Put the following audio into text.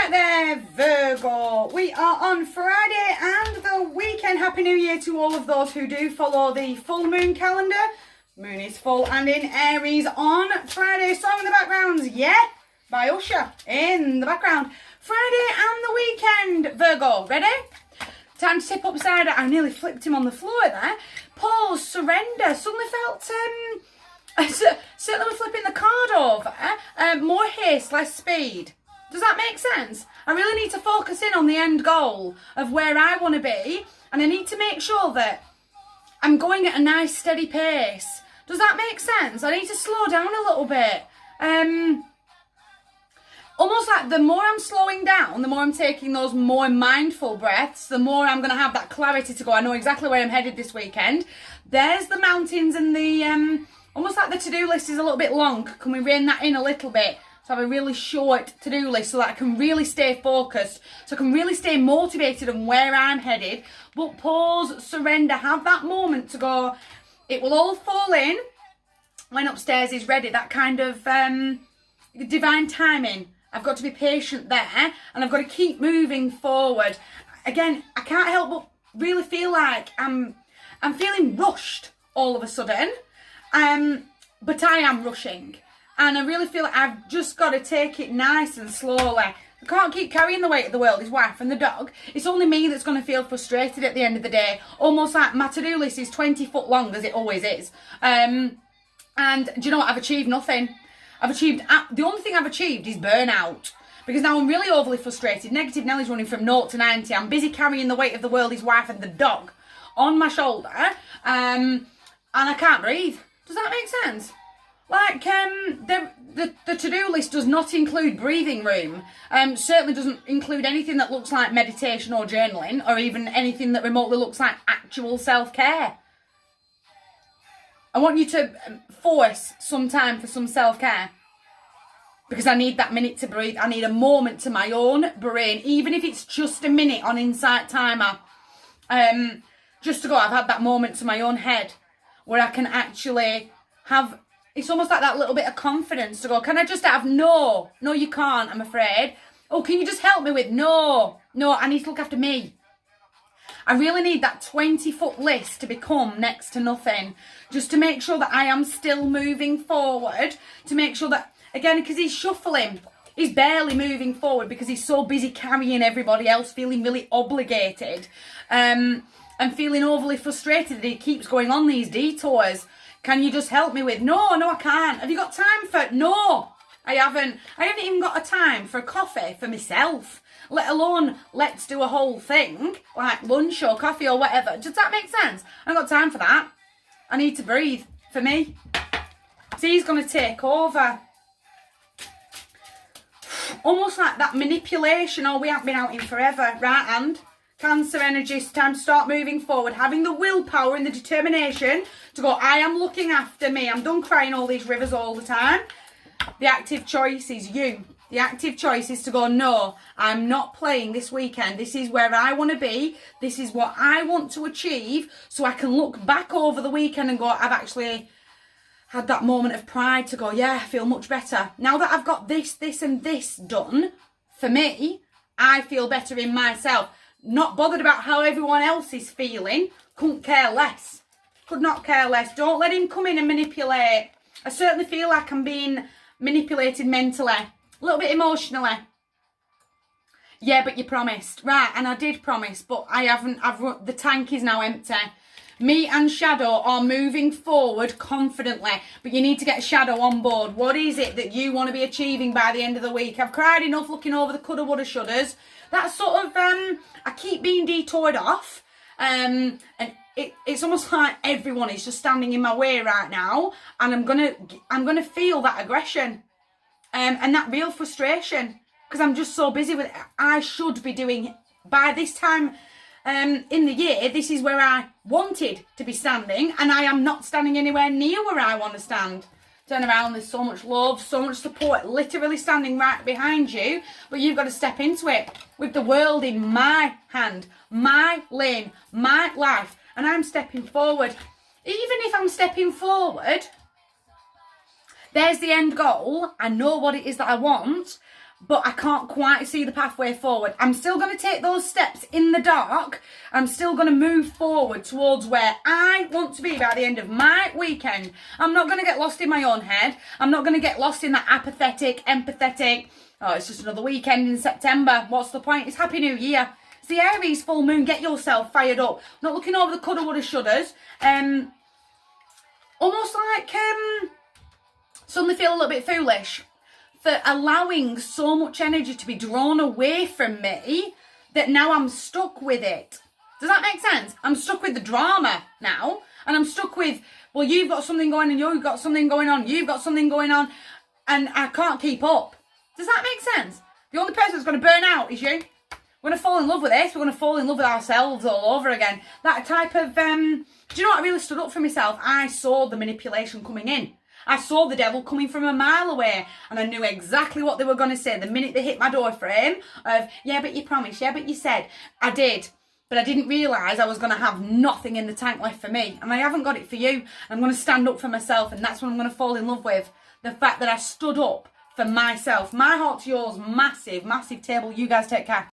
Right there, Virgo. We are on Friday and the weekend. Happy New Year to all of those who do follow the full moon calendar. Moon is full and in Aries on Friday. Song in the background, yeah, by Usher in the background. Friday and the weekend, Virgo. Ready? Time to tip upside down. I nearly flipped him on the floor there. Pause, surrender. Suddenly felt, certainly flipping the card over. More haste, less speed. Does that make sense? I really need to focus in on the end goal of where I want to be. And I need to make sure that I'm going at a nice steady pace. Does that make sense? I need to slow down a little bit. Almost like the more I'm slowing down, the more I'm taking those more mindful breaths, the more I'm going to have that clarity to go, I know exactly where I'm headed this weekend. There's the mountains and the, almost like the to-do list is a little bit long. Can we rein that in a little bit? So have a really short to-do list so that I can really stay focused, so I can really stay motivated on where I'm headed. But pause, surrender, have that moment to go, it will all fall in when upstairs is ready. That kind of divine timing. I've got to be patient there and I've got to keep moving forward. Again, I can't help but really feel like I'm feeling rushed all of a sudden, but I am rushing. And I really feel like I've just got to take it nice and slowly. I can't keep carrying the weight of the world, his wife and the dog. It's only me that's going to feel frustrated at the end of the day. Almost like my to-do list is 20 foot long, as it always is. And do you know what? I've achieved nothing. The only thing I've achieved is burnout. Because now I'm really overly frustrated. Negative Nelly's running from 0 to 90. I'm busy carrying the weight of the world, his wife and the dog, on my shoulder. And I can't breathe. Does that make sense? Like, the to-do list does not include breathing room. Certainly doesn't include anything that looks like meditation or journaling, or even anything that remotely looks like actual self-care. I want you to force some time for some self-care. Because I need that minute to breathe. I need a moment to my own brain, even if it's just a minute on Insight Timer. Just to go, I've had that moment to my own head where I can actually have, it's almost like that little bit of confidence to go, can I just have no, you can't, I'm afraid. Oh, can you just help me with no, I need to look after me. I really need that 20-foot list to become next to nothing. Just to make sure that I am still moving forward. To make sure that, again, because he's shuffling. He's barely moving forward because he's so busy carrying everybody else, feeling really obligated. And feeling overly frustrated that he keeps going on these detours. Can you just help me with, no, I can't. Have you got time for, no, I haven't. I haven't even got a time for a coffee for myself. Let alone, let's do a whole thing, like lunch or coffee or whatever. Does that make sense? I haven't got time for that. I need to breathe, for me. See, he's going to take over. Almost like that manipulation, oh, we haven't been out in forever. Right hand, Cancer energy, it's time to start moving forward. Having the willpower and the determination to go, I am looking after me. I'm done crying all these rivers all the time. The active choice is you. The active choice is to go, no, I'm not playing this weekend. This is where I want to be. This is what I want to achieve. So I can look back over the weekend and go, I've actually had that moment of pride to go, yeah, I feel much better. Now that I've got this, and this done, for me, I feel better in myself. Not bothered about how everyone else is feeling. Couldn't care less. Could not care less. Don't let him come in and manipulate. I certainly feel like I'm being manipulated mentally. A little bit emotionally. Yeah, but you promised. Right, and I did promise, but I haven't. The tank is now empty. Me and Shadow are moving forward confidently, but you need to get Shadow on board. What is it that you want to be achieving by the end of the week? I've cried enough looking over the coulda, woulda, shouldas. That's sort of, I keep being detoured off. And it's almost like everyone is just standing in my way right now. And I'm gonna feel that aggression. And that real frustration, because I'm just so busy with it. I should be doing, by this time in the year, this is where I wanted to be standing, and I am not standing anywhere near where I want to stand. Turn around, there's so much love, so much support, literally standing right behind you, but you've got to step into it with the world in my hand, my lane, my life, and I'm stepping forward. Even if I'm stepping forward, there's the end goal. I know what it is that I want, but I can't quite see the pathway forward. I'm still going to take those steps in the dark. I'm still going to move forward towards where I want to be by the end of my weekend. I'm not going to get lost in my own head. I'm not going to get lost in that apathetic, empathetic, oh, it's just another weekend in September. What's the point? It's Happy New Year. It's the Aries full moon. Get yourself fired up. Not looking over the coulda, woulda, shouldas. Almost like suddenly feel a little bit foolish for allowing so much energy to be drawn away from me that now I'm stuck with it. Does that make sense? I'm stuck with the drama now, and I'm stuck with, well, you've got something going on, you've got something going on, you've got something going on, and I can't keep up. Does that make sense? The only person that's going to burn out is you. We're going to fall in love with this. We're going to fall in love with ourselves all over again. That type of, do you know what? I really stood up for myself. I saw the manipulation coming in. I saw the devil coming from a mile away, and I knew exactly what they were going to say the minute they hit my door frame of, yeah, but you promised, yeah, but you said. I did, but I didn't realise I was going to have nothing in the tank left for me, and I haven't got it for you. I'm going to stand up for myself, and that's what I'm going to fall in love with, the fact that I stood up for myself. My heart to yours, massive, massive table. You guys take care.